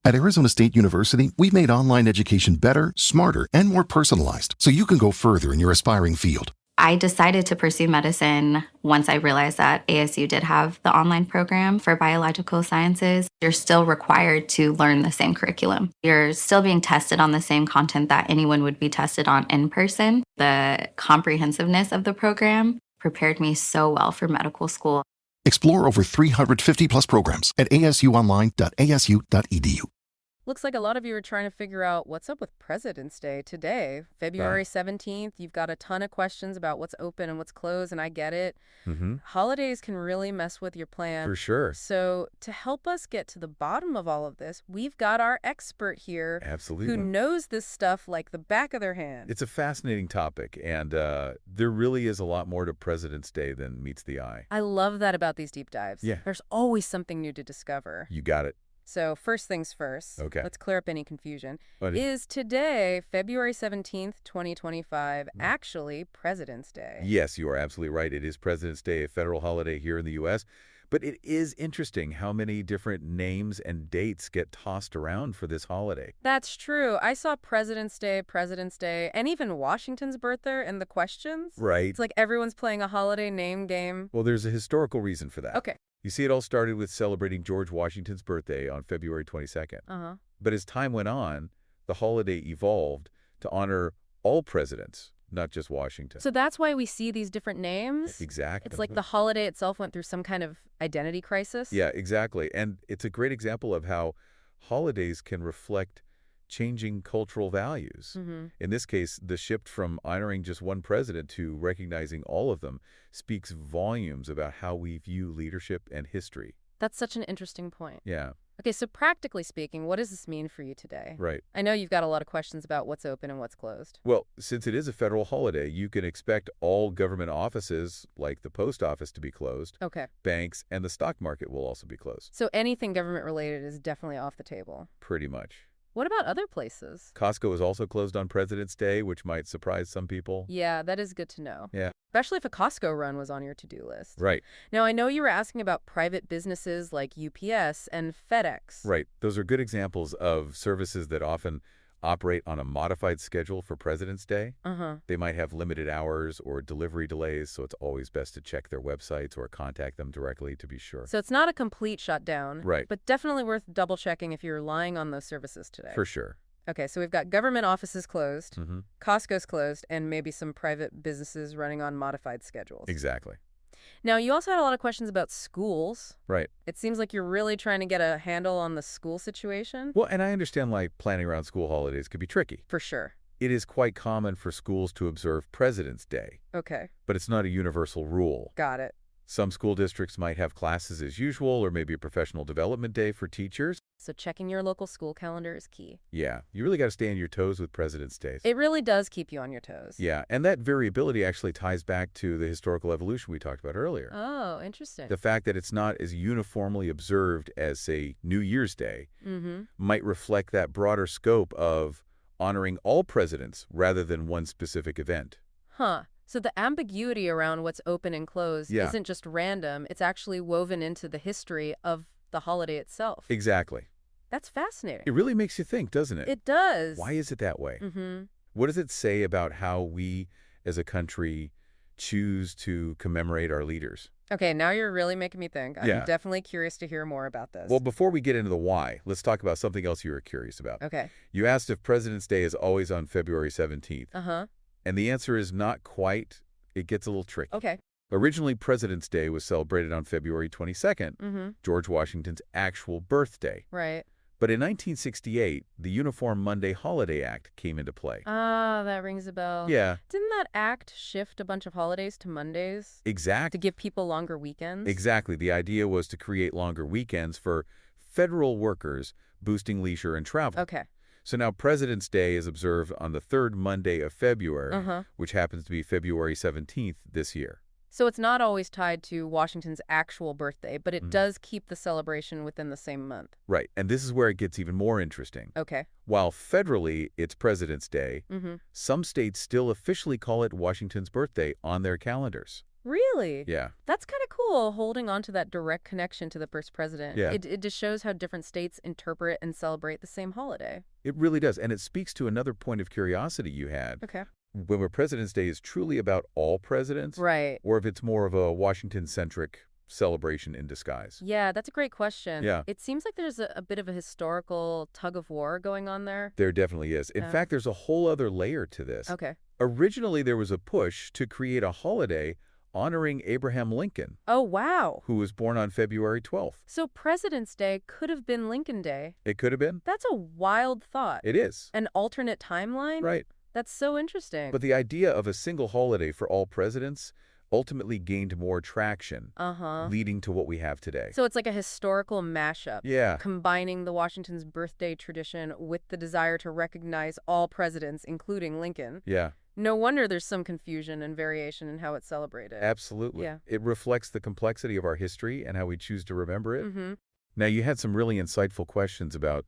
At Arizona State University, we've made online education better, smarter, and more personalized so you can go further in your aspiring field. I decided to pursue medicine once I realized that ASU did have the online program for biological sciences. You're still required to learn the same curriculum. You're still being tested on the same content that anyone would be tested on in person. The comprehensiveness of the program prepared me so well for medical school. Explore over 350 plus programs at asuonline.asu.edu. Looks like a lot of you are trying to figure out what's up with President's Day today, February 17th. You've got a ton of questions about what's open and what's closed, and I get it. Holidays can really mess with your plan. For sure. So to help us get to the bottom of all of this, we've got our expert here. Absolutely. Who knows this stuff like the back of their hand. It's a fascinating topic, and there really is a lot more to President's Day than meets the eye. I love that about these deep dives. Yeah. There's always something new to discover. You got it. So first things first, Okay. Let's clear up any confusion. Buddy. Is today, February 17th, 2025, actually President's Day? Yes, you are absolutely right. It is President's Day, a federal holiday here in the U.S., but it is interesting how many different names and dates get tossed around for this holiday. That's true. I saw President's Day, and even Washington's birthday in the questions. Right. It's like everyone's playing a holiday name game. Well, there's a historical reason for that. Okay. You see, it all started with celebrating George Washington's birthday on February 22nd. But as time went on, the holiday evolved to honor all presidents, not just Washington. So that's why we see these different names? Exactly. It's like the holiday itself went through some kind of identity crisis? Yeah, exactly. And it's a great example of how holidays can reflect changing cultural values. In this case, the shift from honoring just one president to recognizing all of them speaks volumes about how we view leadership and history. That's such an interesting point. Yeah. Okay, so practically speaking, what does this mean for you today? Right. I know you've got a lot of questions about what's open and what's closed. Well, since it is a federal holiday, you can expect all government offices, like the post office, to be closed. Okay. Banks and the stock market will also be closed. So anything government related is definitely off the table. Pretty much. What about other places? Costco is also closed on President's Day, which might surprise some people. Yeah, that is good to know. Yeah. Especially if a Costco run was on your to-do list. Right. Now, I know you were asking about private businesses like UPS and FedEx. Right. Those are good examples of services that often operate on a modified schedule for President's Day. They might have limited hours or delivery delays, so it's always best to check their websites or contact them directly to be sure. So it's not a complete shutdown. Right. But definitely worth double-checking if you're relying on those services today. For sure. Okay, so we've got government offices closed, Costco's closed, and maybe some private businesses running on modified schedules. Exactly. Now, you also had a lot of questions about schools. Right. It seems like you're really trying to get a handle on the school situation. Well, and I understand like planning around school holidays could be tricky. For sure. It is quite common for schools to observe President's Day. Okay. But it's not a universal rule. Got it. Some school districts might have classes as usual or maybe a professional development day for teachers. So checking your local school calendar is key. Yeah, you really got to stay on your toes with President's Day. It really does keep you on your toes. Yeah, and that variability actually ties back to the historical evolution we talked about earlier. Oh, interesting. The fact that it's not as uniformly observed as, say, New Year's Day might reflect that broader scope of honoring all presidents rather than one specific event. Huh. So the ambiguity around what's open and closed Yeah. isn't just random. It's actually woven into the history of the holiday itself. Exactly. That's fascinating. It really makes you think, doesn't it? It does. Why is it that way? What does it say about how we as a country choose to commemorate our leaders? Okay, now you're really making me think. I'm Yeah. definitely curious to hear more about this. Well, before we get into the why, let's talk about something else you were curious about. Okay. You asked if President's Day is always on February 17th. And the answer is not quite. It gets a little tricky. Okay. Originally, President's Day was celebrated on February 22nd, George Washington's actual birthday. Right. But in 1968, the Uniform Monday Holiday Act came into play. Ah, that rings a bell. Yeah. Didn't that act shift a bunch of holidays to Mondays? To Exactly. give people longer weekends? Exactly. The idea was to create longer weekends for federal workers, boosting leisure and travel. Okay. So now President's Day is observed on the third Monday of February, which happens to be February 17th this year. So it's not always tied to Washington's actual birthday, but it does keep the celebration within the same month. Right. And this is where it gets even more interesting. Okay. While federally it's President's Day, some states still officially call it Washington's birthday on their calendars. Really? Yeah. That's kind of cool, holding on to that direct connection to the first president. Yeah. It just shows how different states interpret and celebrate the same holiday. It really does. And it speaks to another point of curiosity you had. Okay. Whether President's Day is truly about all presidents, Right. or if it's more of a Washington-centric celebration in disguise. Yeah, that's a great question. Yeah. It seems like there's a bit of a historical tug of war going on there. There definitely is. In fact, there's a whole other layer to this. Okay. Originally, there was a push to create a holiday honoring Abraham Lincoln, Oh, wow. who was born on February 12th. So President's Day could have been Lincoln Day. It could have been. That's a wild thought. It is. An alternate timeline? Right. That's so interesting. But the idea of a single holiday for all presidents ultimately gained more traction, leading to what we have today. So it's like a historical mashup. Yeah. Combining the Washington's birthday tradition with the desire to recognize all presidents, including Lincoln. Yeah. No wonder there's some confusion and variation in how it's celebrated. Absolutely. Yeah. It reflects the complexity of our history and how we choose to remember it. Mm-hmm. Now, you had some really insightful questions about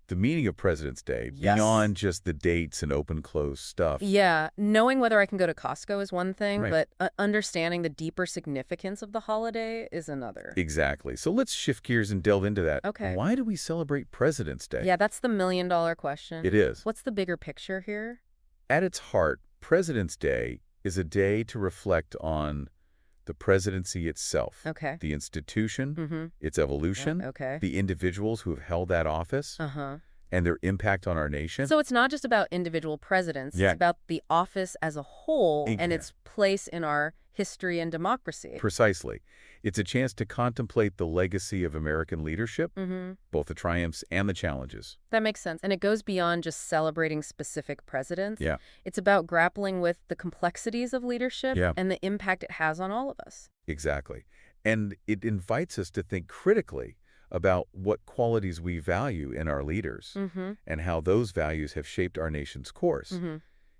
the meaning of President's Day, Yes. beyond just the dates and open-close stuff. Yeah, knowing whether I can go to Costco is one thing, Right. but understanding the deeper significance of the holiday is another. Exactly. So let's shift gears and delve into that. Okay. Why do we celebrate President's Day? Yeah, that's the million-dollar question. It is. What's the bigger picture here? At its heart, President's Day is a day to reflect on the presidency itself, Okay. the institution, Mm-hmm. its evolution, Okay. the individuals who have held that office, Uh-huh. and their impact on our nation. So it's not just about individual presidents. Yeah. It's about the office as a whole and Yeah. its place in our history and democracy. Precisely. It's a chance to contemplate the legacy of American leadership, Mm-hmm. both the triumphs and the challenges. That makes sense. And it goes beyond just celebrating specific presidents. Yeah. It's about grappling with the complexities of leadership Yeah. and the impact it has on all of us. Exactly. And it invites us to think critically about what qualities we value in our leaders Mm-hmm. and how those values have shaped our nation's course. Mm-hmm.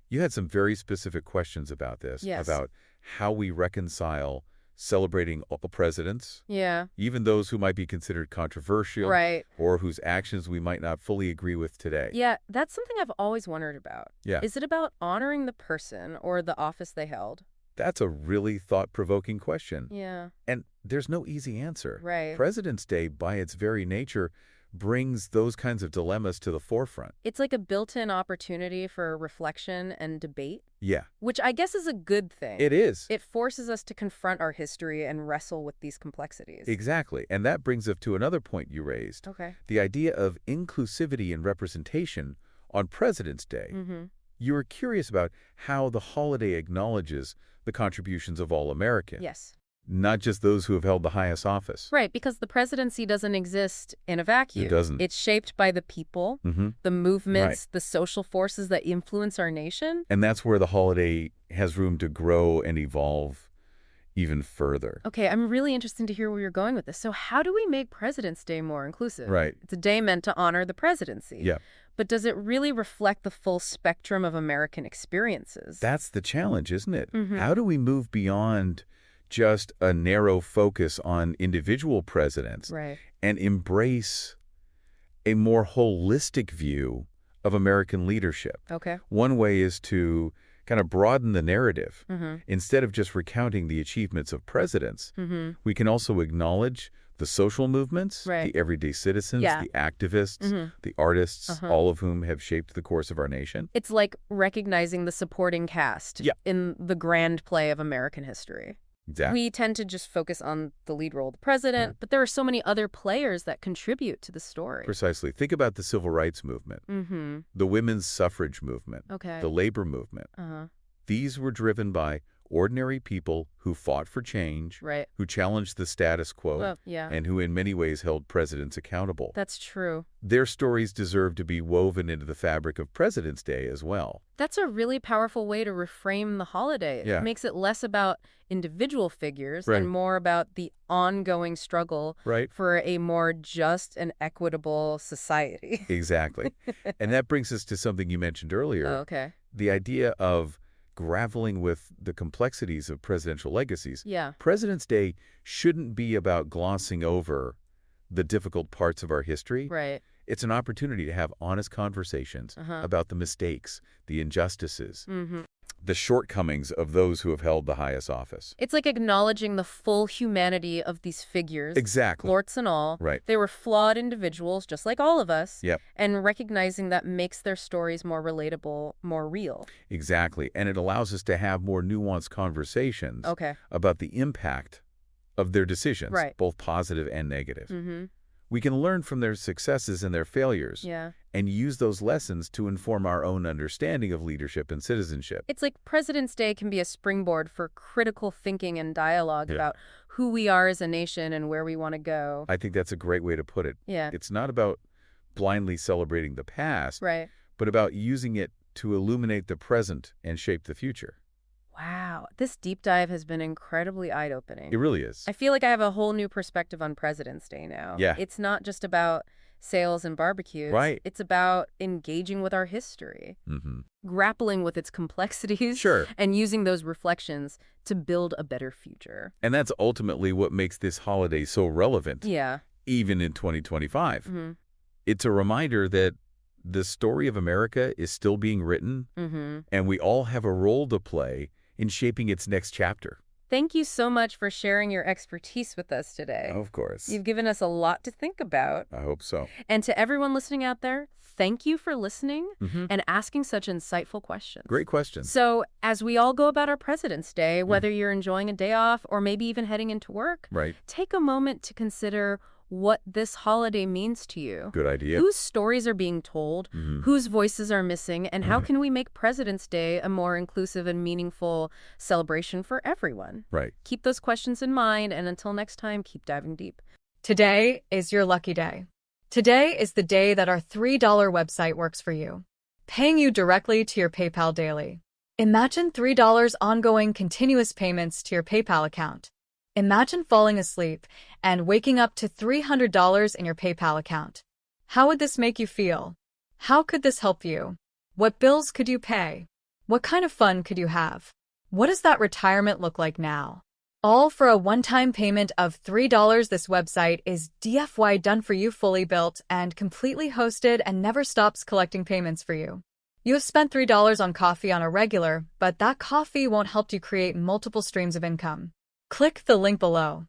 You had some very specific questions about this, Yes. about how we reconcile celebrating all presidents, Yeah. even those who might be considered controversial, Right. or whose actions we might not fully agree with today. Yeah, that's something I've always wondered about. Yeah. Is it about honoring the person or the office they held? That's a really thought-provoking question. Yeah. And there's no easy answer. Right. President's Day, by its very nature, brings those kinds of dilemmas to the forefront. It's like a built-in opportunity for reflection and debate, Yeah, which I guess is a good thing. it is. It forces us to confront our history and wrestle with these complexities. Exactly. And that brings us to another point you raised, Okay. the idea of inclusivity and representation on President's Day. Mm-hmm. You were curious about how the holiday acknowledges the contributions of all Americans, Yes. not just those who have held the highest office. Right, because the presidency doesn't exist in a vacuum. It doesn't. It's shaped by the people, Mm-hmm. the movements, the social forces that influence our nation. And that's where the holiday has room to grow and evolve even further. Okay, I'm really interested to hear where you're going with this. So how do we make President's Day more inclusive? Right. It's a day meant to honor the presidency. Yeah. But does it really reflect the full spectrum of American experiences? That's the challenge, isn't it? Mhm. How do we move beyond just a narrow focus on individual presidents Right. and embrace a more holistic view of American leadership? Okay. One way is to kind of broaden the narrative. Mm-hmm. Instead of just recounting the achievements of presidents, Mm-hmm. we can also acknowledge the social movements, Right. the everyday citizens, Yeah. the activists, Mhm. the artists, Uh-huh. all of whom have shaped the course of our nation. It's like recognizing the supporting cast Yeah. in the grand play of American history. Exactly. We tend to just focus on the lead role of the president, but there are so many other players that contribute to the story. Precisely. Think about the civil rights movement, Mm-hmm. the women's suffrage movement, Okay. the labor movement. Uh-huh. These were driven by ordinary people who fought for change, Right. who challenged the status quo, Well, yeah. and who in many ways held presidents accountable. That's true. Their stories deserve to be woven into the fabric of President's Day as well. That's a really powerful way to reframe the holiday. Yeah. It makes it less about individual figures Right. and more about the ongoing struggle Right? for a more just and equitable society. Exactly. And that brings us to something you mentioned earlier, Oh, okay. the idea of grappling with the complexities of presidential legacies. Yeah. President's Day shouldn't be about glossing over the difficult parts of our history. Right. It's an opportunity to have honest conversations Uh-huh. about the mistakes, the injustices, Mm-hmm. the shortcomings of those who have held the highest office. It's like acknowledging the full humanity of these figures. Exactly. Warts and all. Right. They were flawed individuals, just like all of us. Yep. And recognizing that makes their stories more relatable, more real. Exactly. And it allows us to have more nuanced conversations about the impact of their decisions, both positive and negative. We can learn from their successes and their failures and use those lessons to inform our own understanding of leadership and citizenship. It's like President's Day can be a springboard for critical thinking and dialogue about who we are as a nation and where we want to go. I think that's a great way to put it. It's not about blindly celebrating the past, but about using it to illuminate the present and shape the future. Wow, this deep dive has been incredibly eye-opening. It really is. I feel like I have a whole new perspective on President's Day now. It's not just about sales and barbecues. It's about engaging with our history, grappling with its complexities, and using those reflections to build a better future. And that's ultimately what makes this holiday so relevant, even in 2025. It's a reminder that the story of America is still being written, and we all have a role to play in shaping its next chapter. Thank you so much for sharing your expertise with us today. Of course. You've given us a lot to think about. I hope so. And to everyone listening out there, thank you for listening and asking such insightful questions. Great questions. So as we all go about our President's Day, whether you're enjoying a day off or maybe even heading into work, take a moment to consider what this holiday means to you. Good idea. Whose stories are being told, whose voices are missing, and how can we make President's Day a more inclusive and meaningful celebration for everyone? Keep those questions in mind, and until next time, keep diving deep. Today is your lucky day. Today is the day that our $3 website works for you, paying you directly to your PayPal daily. Imagine $3 ongoing continuous payments to your PayPal account. Imagine falling asleep and waking up to $300 in your PayPal account. How would this make you feel? How could this help you? What bills could you pay? What kind of fun could you have? What does that retirement look like now? All for a one-time payment of $3. This website is DFY done for you, fully built and completely hosted, and never stops collecting payments for you. You have spent $3 on coffee on a regular, but that coffee won't help you create multiple streams of income. Click the link below.